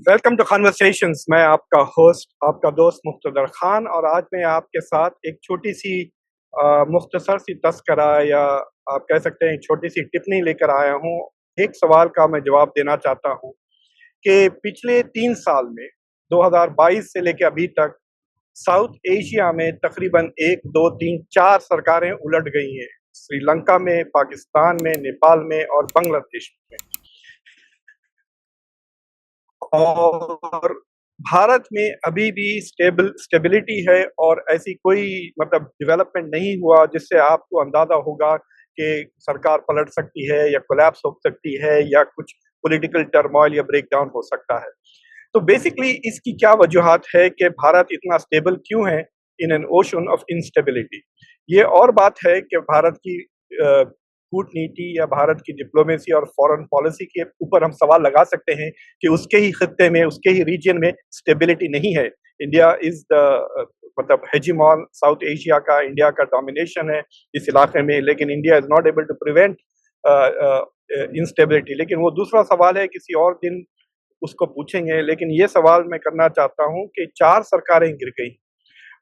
Welcome to conversations. मैं आपका host, आपका दोस्त मुख्तदर खान, और आज मैं आपके साथ एक छोटी सी मुख्तसर सी तस्करा, या आप कह सकते हैं छोटी सी टिप्पणी लेकर आया हूँ। एक सवाल का मैं जवाब देना चाहता हूँ कि पिछले 3 साल में 2022 से लेकर अभी तक साउथ एशिया में तकरीबन 1, 2, 3, 4 सरकारें उलट गई हैं। श्रीलंका में, पाकिस्तान में, नेपाल में और बांग्लादेश में। और भारत में अभी भी स्टेबिलिटी है, और ऐसी कोई मतलब डेवलपमेंट नहीं हुआ जिससे आपको अंदाजा होगा कि सरकार पलट सकती है या कोलैप्स हो सकती है या कुछ पॉलिटिकल टर्मोइल या ब्रेकडाउन हो सकता है। तो बेसिकली इसकी क्या वजूहत है कि भारत इतना स्टेबल क्यों है in an ocean of instability. ये और बात है कि भारत की कूटनीति या भारत की डिप्लोमेसी और फॉरेन पॉलिसी के ऊपर हम सवाल लगा सकते हैं कि उसके ही खत्ते में, उसके ही रीजन में स्टेबिलिटी नहीं है। इंडिया इज द मतलब हेजिमॉन साउथ एशिया का, इंडिया का डोमिनेशन है इस इलाके में, लेकिन India is not able to prevent instability. लेकिन वो दूसरा सवाल है, किसी और दिन उसको पूछेंगे। लेकिन ये सवाल मैं करना चाहता हूँ कि 4 सरकारें गिर गई,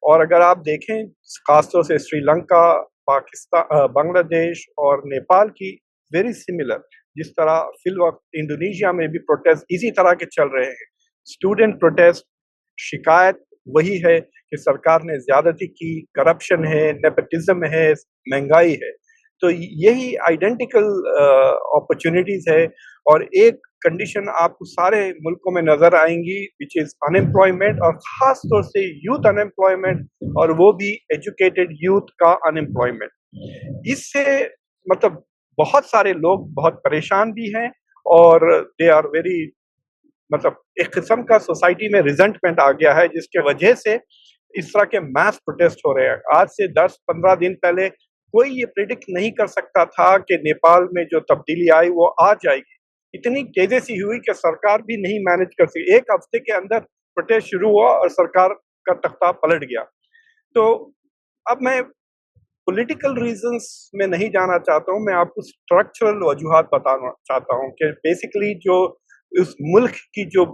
और अगर आप देखें खासतौर से श्रीलंका, पाकिस्तान, बांग्लादेश और नेपाल की वेरी सिमिलर। जिस तरह फिल वक्त इंडोनेशिया में भी प्रोटेस्ट इसी तरह के चल रहे हैं, स्टूडेंट प्रोटेस्ट। शिकायत वही है कि सरकार ने ज्यादती की, करप्शन है, नेपोटिज्म है, महंगाई है। तो यही आइडेंटिकल अपॉर्चुनिटीज है। और एक कंडीशन आपको सारे मुल्कों में नजर आएंगी, विच इज अनएम्प्लॉयमेंट, और खास तौर से यूथ अनएम्प्लॉयमेंट, और वो भी एजुकेटेड यूथ का अनएम्प्लॉयमेंट। इससे मतलब बहुत सारे लोग बहुत परेशान भी हैं, और दे आर वेरी मतलब एक किस्म का सोसाइटी में रिजेंटमेंट आ गया है, जिसके वजह से इस तरह के मैस प्रोटेस्ट हो रहे हैं। आज से 10-15 दिन पहले कोई ये प्रिडिक्ट नहीं कर सकता था कि नेपाल में जो तब्दीली आई वो आ जाएगी। इतनी तेजी से हुई कि सरकार भी नहीं मैनेज कर सकी। एक हफ्ते के अंदर प्रोटेस्ट शुरू हुआ और सरकार का तख्ता पलट गया। तो अब मैं पॉलिटिकल रीजंस में नहीं जाना चाहता हूँ, मैं आपको स्ट्रक्चरल वजूहात बताना चाहता हूँ कि बेसिकली जो उस मुल्क की जो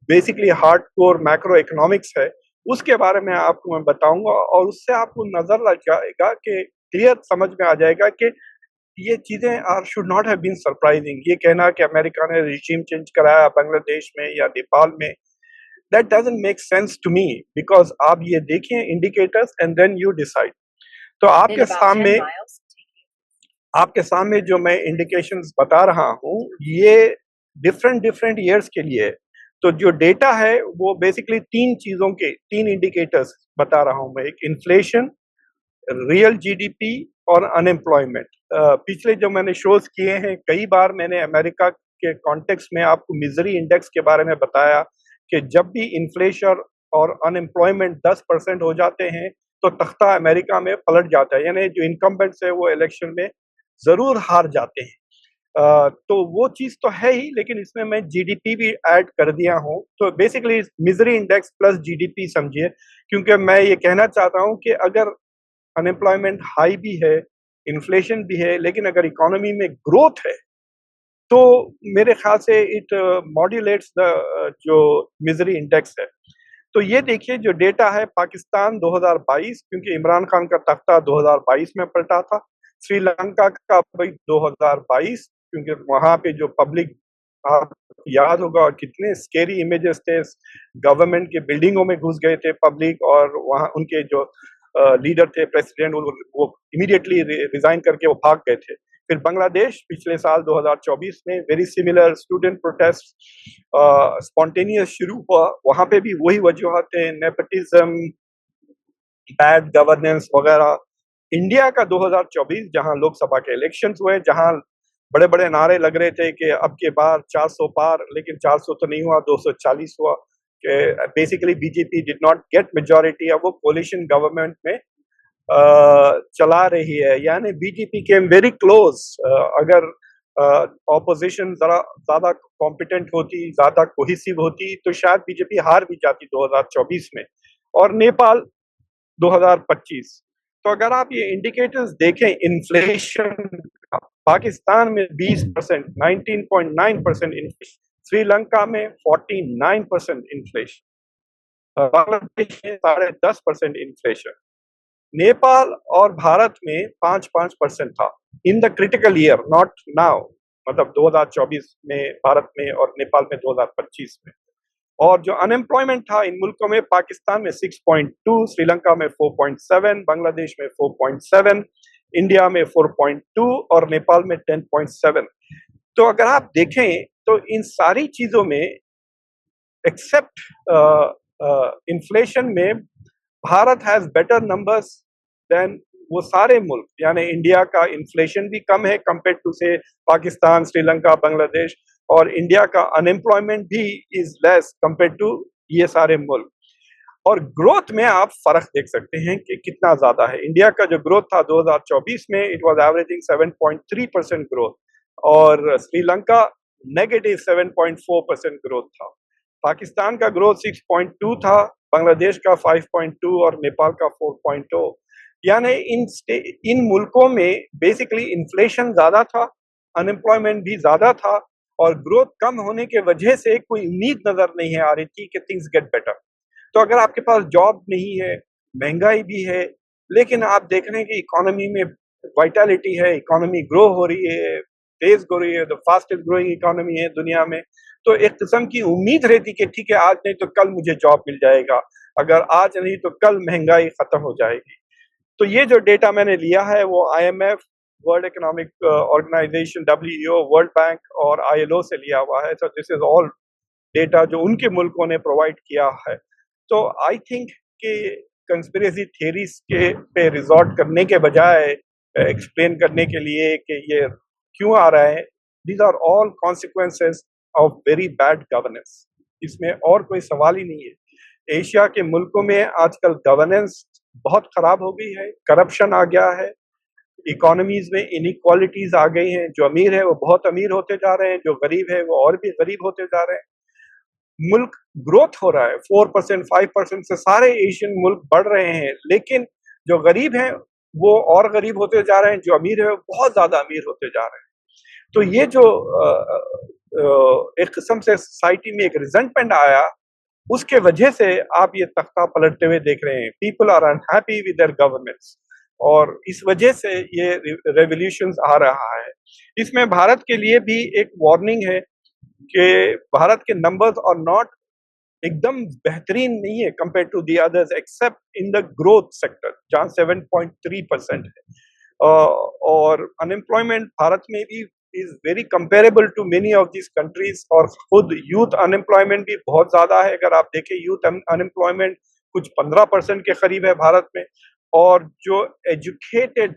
basically hard core macro economics है, उसके बारे में आपको मैं बताऊंगा, और उससे आपको नजर लग जाएगा कि क्लियर समझ में आ जाएगा कि ये चीजें are should not have been surprising. ये कहना कि अमेरिका ने रिजीम चेंज कराया बांग्लादेश में या नेपाल में, that doesn't make sense to me, because आप ये देखें indicators and then you decide. तो आपके सामने जो मैं इंडिकेशंस बता रहा हूँ, ये डिफरेंट ईयर्स के लिए है। तो जो डेटा है वो बेसिकली 3 चीजों के 3 इंडिकेटर्स बता रहा हूँ मैं। एक इन्फ्लेशन, रियल जीडीपी और अनएम्प्लॉयमेंट। पिछले जो मैंने शोज किए हैं, कई बार मैंने अमेरिका के कॉन्टेक्स्ट में आपको मिजरी इंडेक्स के बारे में बताया कि जब भी इन्फ्लेशन और अनएम्प्लॉयमेंट 10% हो जाते हैं तो तख्ता अमेरिका में पलट जाता है, यानी जो इनकम्बेंट्स है वो इलेक्शन में जरूर हार जाते हैं। तो वो चीज तो है ही, लेकिन इसमें मैं जीडीपी भी ऐड कर दिया हूँ। तो basically misery index plus GDP समझिए, क्योंकि मैं ये कहना चाहता हूँ कि अगर अनएम्प्लॉयमेंट हाई भी है, इन्फ्लेशन भी है, लेकिन अगर इकोनॉमी में ग्रोथ है तो मेरे ख्याल से इट मॉड्यूलेट्स द जो मिजरी इंडेक्स है। तो ये देखिए जो डेटा है, पाकिस्तान 2022, क्योंकि इमरान खान का तख्ता 2022 में पलटा था। श्रीलंका का भाई 2022, क्योंकि वहां पे जो पब्लिक, आप याद होगा कितने स्केरी इमेजेस थे, गवर्नमेंट के बिल्डिंगों में घुस गए थे पब्लिक, और वहां उनके जो लीडर थे, प्रेसिडेंट, वो इमीडिएटली रिजाइन करके वो भाग गए थे। फिर बांग्लादेश पिछले साल 2024 में very similar student protest spontaneous शुरू हुआ, वहां पे भी वही वजूहत है, नेपोटिज्म, बैड गवर्नेंस वगैरह। इंडिया का 2024 जहां लोकसभा के इलेक्शंस हुए, जहां बड़े बड़े नारे लग रहे थे कि अब के बार 400 पार, लेकिन 400 तो नहीं हुआ, 240 हुआ। कि basically BJP did not gate majority, अब वो कोलिशन गवर्नमेंट में चला रही है, यानी बीजेपी केम वेरी क्लोज। अगर ऑपोजिशन जरा ज्यादा कॉम्पिटेंट होती, ज्यादा कोहिसिव होती, तो शायद बीजेपी हार भी जाती 2024 में। और नेपाल 2025। तो अगर आप ये इंडिकेटर्स देखें, इन्फ्लेशन पाकिस्तान में 20%, 19.9% इन्फ्लेशन, श्रीलंका में 49% इन्फ्लेशन, बांग्लादेश में 10.5% इन्फ्लेशन, नेपाल और भारत में 5% था in the critical year, not now, मतलब 2024 में भारत में और नेपाल में 2025 में। और जो अनएम्प्लॉयमेंट था इन मुल्कों में, पाकिस्तान में 6.2, श्रीलंका में 4.7, बांग्लादेश में 4.7, इंडिया में 4.2 और नेपाल में 10.7। तो अगर आप देखें तो इन सारी चीजों में एक्सेप्ट इन्फ्लेशन में Bharat has better numbers than वो सारे मुल्क, यानी इंडिया का इन्फ्लेशन भी कम है कंपेयर टू से पाकिस्तान, श्रीलंका, बांग्लादेश, और इंडिया का अनएम्प्लॉयमेंट भी इज लेस कंपेयर टू ये सारे मुल्क। और ग्रोथ में आप फर्क देख सकते हैं कि कितना ज्यादा है। इंडिया का जो ग्रोथ था 2024 में, इट वाज एवरेजिंग 7.3% ग्रोथ, और श्रीलंका नेगेटिव 7.4% ग्रोथ था। पाकिस्तान का ग्रोथ 6.2 था, बांग्लादेश का 5.2 और नेपाल का 4.0। यानी इन मुल्कों में बेसिकली इन्फ्लेशन ज्यादा था, अनएम्प्लॉयमेंट भी ज्यादा था, और ग्रोथ कम होने के वजह से कोई उम्मीद नजर नहीं है आ रही थी कि थिंग्स गेट बेटर। तो अगर आपके पास जॉब नहीं है, महंगाई भी है, लेकिन आप देख रहे हैं कि इकोनॉमी में वाइटलिटी है, इकोनॉमी ग्रो हो रही है, तेज हो रही है, द फास्टेस्ट ग्रोइंग इकोनॉमी है दुनिया में, तो एक किस्म की उम्मीद रहती कि ठीक है, आज नहीं तो कल मुझे जॉब मिल जाएगा, अगर आज नहीं तो कल महंगाई खत्म हो जाएगी। तो ये जो डेटा मैंने लिया है वो IMF, World Economic Organisation, WTO, World Bank और ILO से लिया हुआ है। So this is all data जो उनके मुल्कों ने प्रोवाइड किया है। तो आई थिंक कि कंस्पिरेसी थियरीज के पे रिजॉर्ट करने के बजाय एक्सप्लेन करने के लिए कि ये क्यों आ रहा है, these are all consequences of very bad governance, इसमें और कोई सवाल ही नहीं है। एशिया के मुल्कों में आजकल गवर्नेंस बहुत खराब हो गई है, करप्शन आ गया है, इकोनॉमीज में इनइक्वालिटीज आ गई हैं, जो अमीर है वो बहुत अमीर होते जा रहे हैं, जो गरीब है वो और भी गरीब होते जा रहे हैं। मुल्क ग्रोथ हो रहा है 4%, 5% से सारे एशियन मुल्क बढ़ रहे हैं, लेकिन जो गरीब हैं वो और गरीब होते जा रहे हैं, जो अमीर है वो बहुत ज्यादा अमीर होते जा रहे हैं। तो ये जो एक किस्म से सोसाइटी में एक रिजेंटमेंट आया, उसके वजह से आप ये तख्ता पलटते हुए देख रहे हैं। People are unhappy with their governments, और इस वजह से ये रेवोल्यूशंस आ रहा है। इसमें भारत के लिए भी एक वार्निंग है कि भारत के नंबर्स आर नॉट एकदम बेहतरीन नहीं है compare to the others, except in the growth sector जहां 7.3% है, और अनएम्प्लॉयमेंट भारत में भी is very comparable to many of this countries, और खुद यूथ अनएम्प्लॉयमेंट भी बहुत ज्यादा है। अगर आप देखें यूथ अनएम्प्लॉयमेंट कुछ 15% के करीब है भारत में, और जो एजुकेटेड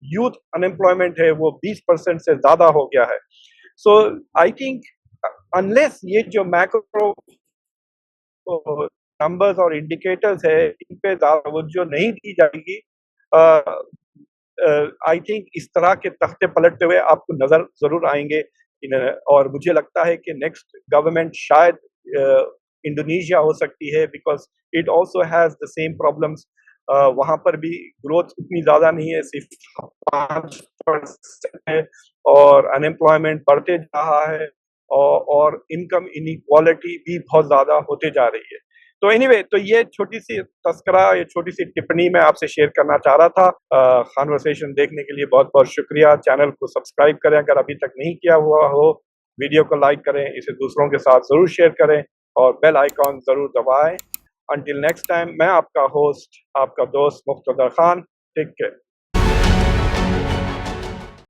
यूथ अनएम्प्लॉयमेंट है वो 20% से ज्यादा हो गया है। सो आई थिंक अनलेस ये जो मैक्रो नंबर्स और इंडिकेटर्स है इन पे तवज्जो नहीं दी जाएगी, आई थिंक इस तरह के तख्ते पलटते हुए आपको नजर जरूर आएंगे। और मुझे लगता है कि नेक्स्ट गवर्नमेंट शायद इंडोनेशिया हो सकती है, because it also has the same problems. वहां पर भी ग्रोथ उतनी ज्यादा नहीं है, सिर्फ 5% है, और अनएम्प्लॉयमेंट बढ़ते जा रहा है, और इनकम इनइक्वालिटी भी बहुत ज्यादा होते जा रही है। तो एनीवे, तो ये छोटी सी तस्करा, ये छोटी सी टिप्पणी मैं आपसे शेयर करना चाह रहा था। कॉन्वर्सेशन देखने के लिए बहुत बहुत शुक्रिया। चैनल को सब्सक्राइब करें अगर अभी तक नहीं किया हुआ हो, वीडियो को लाइक करें, इसे दूसरों के साथ जरूर शेयर करें, और बेल आइकॉन जरूर दबाएं। Until next time, मैं आपका होस्ट, आपका दोस्त मुख्तदर खान। Take care.